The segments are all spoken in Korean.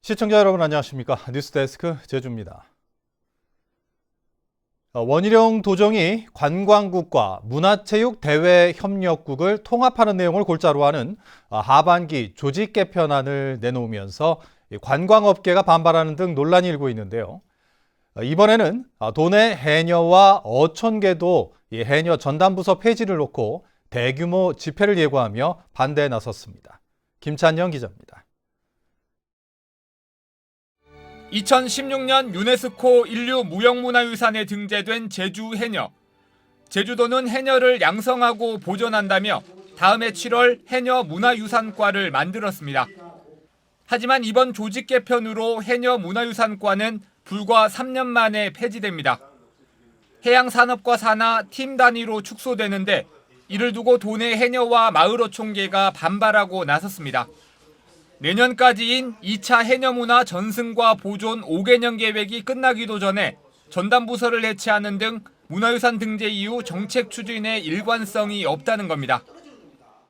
시청자 여러분 안녕하십니까? 뉴스데스크 제주입니다. 원희룡 도정이 관광국과 문화체육대외협력국을 통합하는 내용을 골자로 하는 하반기 조직 개편안을 내놓으면서 관광업계가 반발하는 등 논란이 일고 있는데요. 이번에는 도내 해녀와 어촌계도 해녀 전담부서 폐지를 놓고 대규모 집회를 예고하며 반대에 나섰습니다. 김찬영 기자입니다. 2016년 유네스코 인류 무형문화유산에 등재된 제주 해녀. 제주도는 해녀를 양성하고 보존한다며 다음해 7월 해녀 문화유산과를 만들었습니다. 하지만 이번 조직 개편으로 해녀 문화유산과는 불과 3년 만에 폐지됩니다. 해양산업과 산하 팀 단위로 축소되는데 이를 두고 도내 해녀와 마을어촌계가 반발하고 나섰습니다. 내년까지인 2차 해녀문화 전승과 보존 5개년 계획이 끝나기도 전에 전담부서를 해체하는 등 문화유산 등재 이후 정책 추진에 일관성이 없다는 겁니다.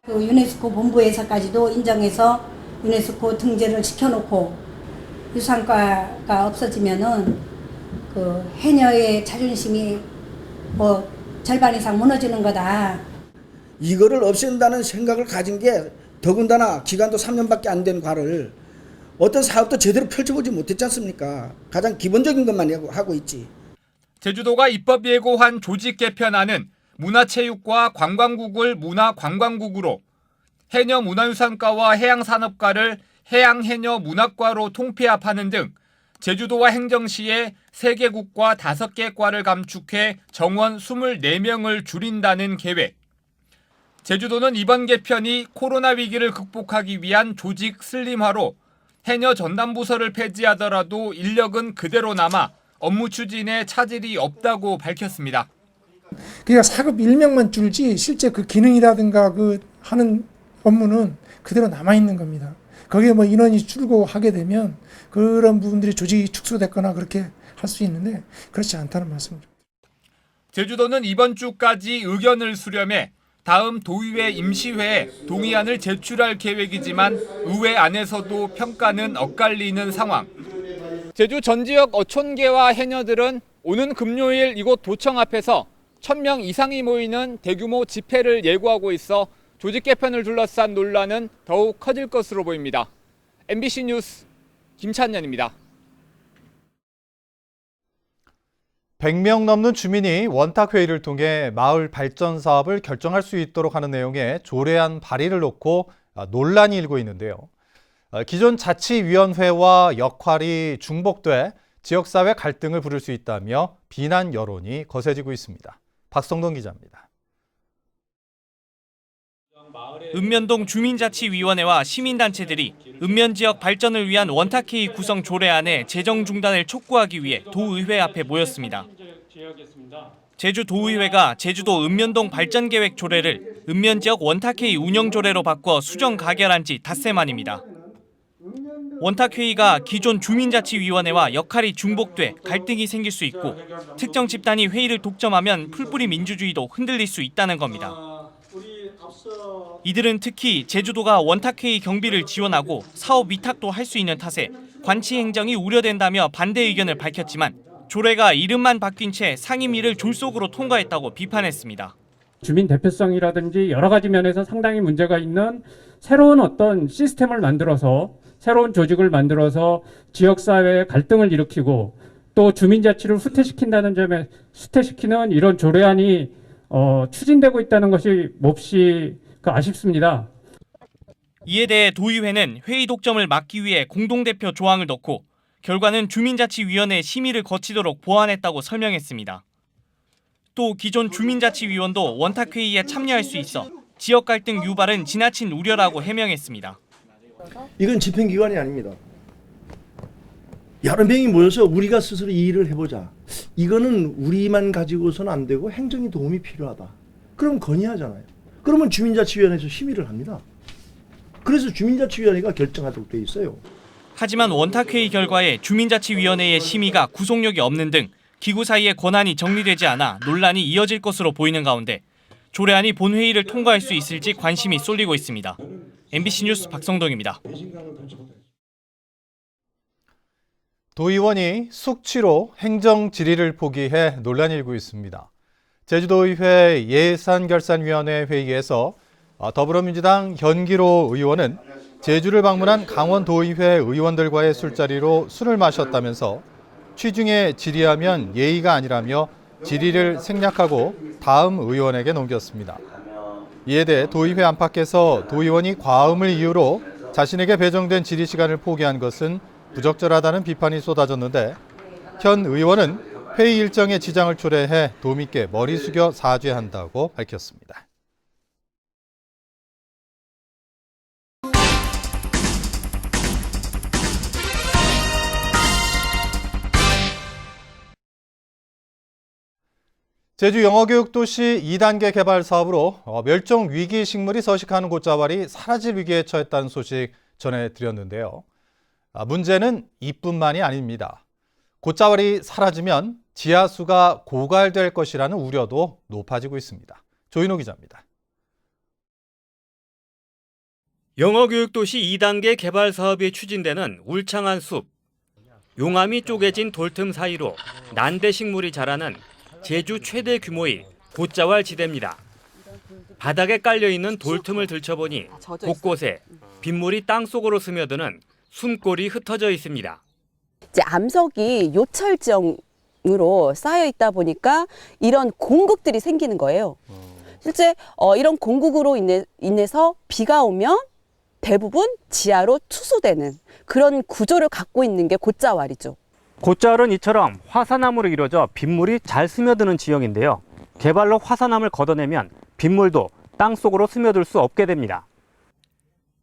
그 유네스코 본부에서까지도 인정해서 유네스코 등재를 시켜놓고 유산과가 없어지면은 그 해녀의 자존심이 뭐 절반 이상 무너지는 거다. 이거를 없앤다는 생각을 가진 게 더군다나 기간도 3년밖에 안 된 과를 어떤 사업도 제대로 펼쳐보지 못했지 않습니까? 가장 기본적인 것만 하고 있지. 제주도가 입법 예고한 조직 개편안은 문화체육과 관광국을 문화관광국으로, 해녀 문화유산과와 해양산업과를 해양해녀문학과로 통폐합하는 등 제주도와 행정시에 3개 국과 5개 과를 감축해 정원 24명을 줄인다는 계획. 제주도는 이번 개편이 코로나 위기를 극복하기 위한 조직 슬림화로 해녀 전담부서를 폐지하더라도 인력은 그대로 남아 업무 추진에 차질이 없다고 밝혔습니다. 그러니까 사급 일명만 줄지 실제 그 기능이라든가 그 하는 업무는 그대로 남아 있는 겁니다. 거기에 뭐 인원이 줄고 하게 되면 그런 부분들이 조직이 축소됐거나 그렇게 할 수 있는데 그렇지 않다는 말씀입니다. 제주도는 이번 주까지 의견을 수렴해 다음 도의회 임시회에 동의안을 제출할 계획이지만 의회 안에서도 평가는 엇갈리는 상황. 제주 전 지역 어촌계와 해녀들은 오는 금요일 이곳 도청 앞에서 1,000명 이상이 모이는 대규모 집회를 예고하고 있어 조직 개편을 둘러싼 논란은 더욱 커질 것으로 보입니다. MBC 뉴스 김찬년입니다. 100명 넘는 주민이 원탁회의를 통해 마을 발전 사업을 결정할 수 있도록 하는 내용의 조례안 발의를 놓고 논란이 일고 있는데요. 기존 자치위원회와 역할이 중복돼 지역사회 갈등을 부를 수 있다며 비난 여론이 거세지고 있습니다. 박성동 기자입니다. 읍면동 주민자치위원회와 시민단체들이 읍면 지역 발전을 위한 원탁회의 구성 조례안의 재정 중단을 촉구하기 위해 도의회 앞에 모였습니다. 제주도의회가 제주도 읍면동 발전계획 조례를 읍면 지역 원탁회의 운영 조례로 바꿔 수정 가결한 지 닷새 만입니다. 원탁회의가 기존 주민자치위원회와 역할이 중복돼 갈등이 생길 수 있고 특정 집단이 회의를 독점하면 풀뿌리 민주주의도 흔들릴 수 있다는 겁니다. 이들은 특히 제주도가 원탁회의 경비를 지원하고 사업 위탁도 할 수 있는 탓에 관치 행정이 우려된다며 반대 의견을 밝혔지만 조례가 이름만 바뀐 채 상임위를 졸속으로 통과했다고 비판했습니다. 주민 대표성이라든지 여러 가지 면에서 상당히 문제가 있는 새로운 어떤 시스템을 만들어서 새로운 조직을 만들어서 지역사회의 갈등을 일으키고 또 주민자치를 후퇴시킨다는 점에 후퇴시키는 이런 조례안이 추진되고 있다는 것이 몹시 아쉽습니다. 이에 대해 도의회는 회의 독점을 막기 위해 공동대표 조항을 넣고 결과는 주민자치위원회 심의를 거치도록 보완했다고 설명했습니다. 또 기존 주민자치위원도 원탁회의에 참여할 수 있어 지역 갈등 유발은 지나친 우려라고 해명했습니다. 이건 집행기관이 아닙니다. 여러 명이 모여서 우리가 스스로 이 일을 해보자. 이거는 우리만 가지고서는 안 되고 행정의 도움이 필요하다. 그럼 건의하잖아요. 그러면 주민자치위원회에서 심의를 합니다. 그래서 주민자치위원회가 결정하도록 돼 있어요. 하지만 원탁회의 결과에 주민자치위원회의 심의가 구속력이 없는 등 기구 사이의 권한이 정리되지 않아 논란이 이어질 것으로 보이는 가운데 조례안이 본회의를 통과할 수 있을지 관심이 쏠리고 있습니다. MBC 뉴스 박성동입니다. 도의원이 숙취로 행정 질의를 포기해 논란이 일고 있습니다. 제주도의회 예산결산위원회 회의에서 더불어민주당 현기로 의원은 제주를 방문한 강원도의회 의원들과의 술자리로 술을 마셨다면서 취중에 질의하면 예의가 아니라며 질의를 생략하고 다음 의원에게 넘겼습니다. 이에 대해 도의회 안팎에서 도의원이 과음을 이유로 자신에게 배정된 질의 시간을 포기한 것은 부적절하다는 비판이 쏟아졌는데 현 의원은 회의 일정에 지장을 초래해 도민께 머리 숙여 사죄한다고 밝혔습니다. 제주 영어교육도시 2단계 개발 사업으로 멸종 위기 식물이 서식하는 곶자왈이 사라질 위기에 처했다는 소식 전해드렸는데요. 문제는 이뿐만이 아닙니다. 곶자왈이 사라지면 지하수가 고갈될 것이라는 우려도 높아지고 있습니다. 조인호 기자입니다. 영어교육도시 2단계 개발 사업이 추진되는 울창한 숲. 용암이 쪼개진 돌틈 사이로 난대식물이 자라는 제주 최대 규모의 곶자왈 지대입니다. 바닥에 깔려있는 돌틈을 들춰보니 곳곳에 빗물이 땅속으로 스며드는 숨골이 흩어져 있습니다. 이제 암석이 요철정으로 쌓여 있다 보니까 이런 공국들이 생기는 거예요. 실제 이런 공국으로 인해서 비가 오면 대부분 지하로 투수되는 그런 구조를 갖고 있는 게 곶자왈이죠. 곶자왈은 이처럼 화산암으로 이루어져 빗물이 잘 스며드는 지형인데요. 개발로 화산암을 걷어내면 빗물도 땅속으로 스며들 수 없게 됩니다.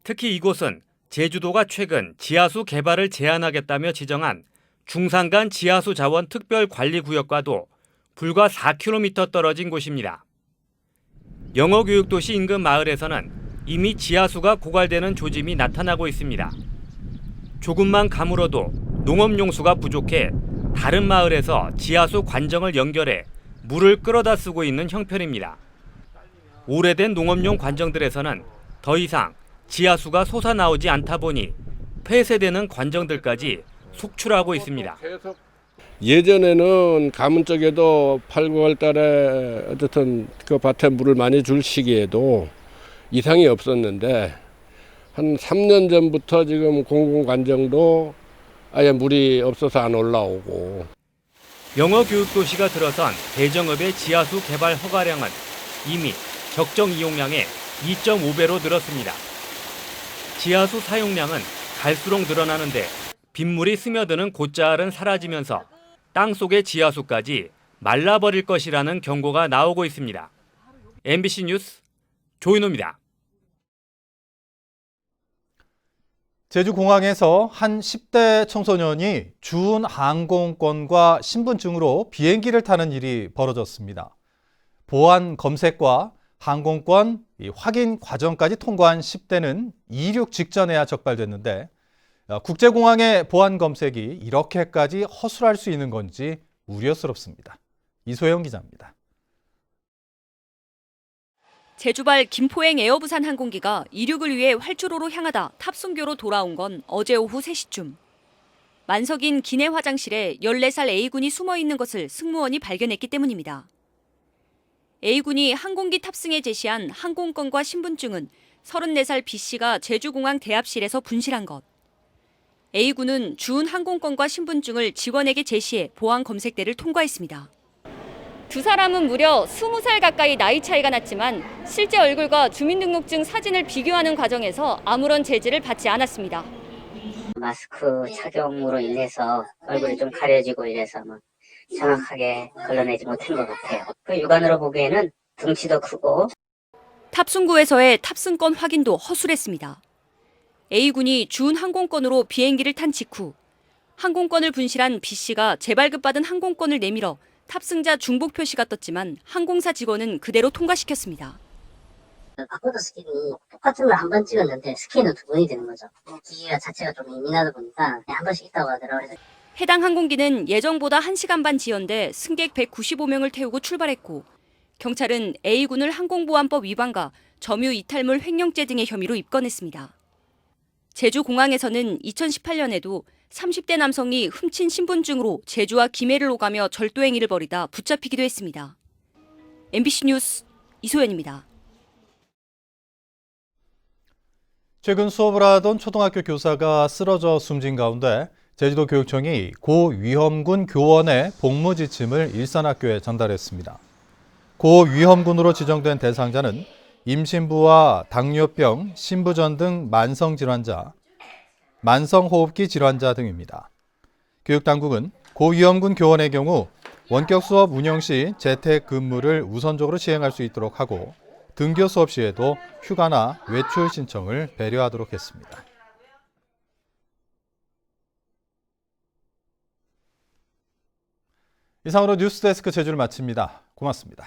특히 이곳은 제주도가 최근 지하수 개발을 제한하겠다며 지정한 중산간 지하수 자원 특별관리구역과도 불과 4km 떨어진 곳입니다. 영어교육도시 인근 마을에서는 이미 지하수가 고갈되는 조짐이 나타나고 있습니다. 조금만 가물어도 농업용수가 부족해 다른 마을에서 지하수 관정을 연결해 물을 끌어다 쓰고 있는 형편입니다. 오래된 농업용 관정들에서는 더 이상 지하수가 솟아나오지 않다 보니 폐쇄되는 관정들까지 속출하고 있습니다. 예전에는 가문 쪽에도 8, 9월 달에 어쨌든 그 밭에 물을 많이 줄 시기에도 이상이 없었는데 한 3년 전부터 지금 공공관정도 아예 물이 없어서 안 올라오고. 영어교육도시가 들어선 대정읍의 지하수 개발 허가량은 이미 적정 이용량의 2.5배로 늘었습니다. 지하수 사용량은 갈수록 늘어나는데 빗물이 스며드는 곶자왈은 사라지면서 땅속의 지하수까지 말라버릴 것이라는 경고가 나오고 있습니다. MBC 뉴스 조인호입니다. 제주공항에서 한 10대 청소년이 준 항공권과 신분증으로 비행기를 타는 일이 벌어졌습니다. 보안 검색과 항공권 확인 과정까지 통과한 10대는 이륙 직전에야 적발됐는데 국제공항의 보안 검색이 이렇게까지 허술할 수 있는 건지 우려스럽습니다. 이소영 기자입니다. 제주발 김포행 에어부산 항공기가 이륙을 위해 활주로로 향하다 탑승교로 돌아온 건 어제 오후 3시쯤. 만석인 기내 화장실에 14살 A군이 숨어 있는 것을 승무원이 발견했기 때문입니다. A군이 항공기 탑승에 제시한 항공권과 신분증은 34살 B씨가 제주공항 대합실에서 분실한 것. A군은 준 항공권과 신분증을 직원에게 제시해 보안 검색대를 통과했습니다. 두 사람은 무려 20살 가까이 나이 차이가 났지만 실제 얼굴과 주민등록증 사진을 비교하는 과정에서 아무런 제지를 받지 않았습니다. 마스크 착용으로 인해서 얼굴이 좀 가려지고 이래서 정확하게 걸러내지 못한 것 같아요. 그 육안으로 보기에는 등치도 크고. 탑승구에서의 탑승권 확인도 허술했습니다. A군이 준 항공권으로 비행기를 탄 직후 항공권을 분실한 B씨가 재발급받은 항공권을 내밀어 탑승자 중복 표시가 떴지만 항공사 직원은 그대로 통과시켰습니다. 바코드 스캔이 똑같은 걸 한 번 찍었는데 스캔은 2번이 되는 거죠. 기기가 자체가 좀 예민하다 보니까 한 번씩 있다고 하더라고요. 해당 항공기는 예정보다 1시간 반 지연돼 승객 195명을 태우고 출발했고 경찰은 A군을 항공보안법 위반과 점유 이탈물 횡령죄 등의 혐의로 입건했습니다. 제주공항에서는 2018년에도 30대 남성이 훔친 신분증으로 제주와 김해를 오가며 절도 행위를 벌이다 붙잡히기도 했습니다. MBC 뉴스 이소연입니다. 최근 수업을 하던 초등학교 교사가 쓰러져 숨진 가운데 제주도 교육청이 고위험군 교원의 복무 지침을 일산학교에 전달했습니다. 고위험군으로 지정된 대상자는 임신부와 당뇨병, 신부전 등 만성질환자, 만성호흡기 질환자 등입니다. 교육당국은 고위험군 교원의 경우 원격 수업 운영 시 재택 근무를 우선적으로 시행할 수 있도록 하고 등교 수업 시에도 휴가나 외출 신청을 배려하도록 했습니다. 이상으로 뉴스데스크 제주를 마칩니다. 고맙습니다.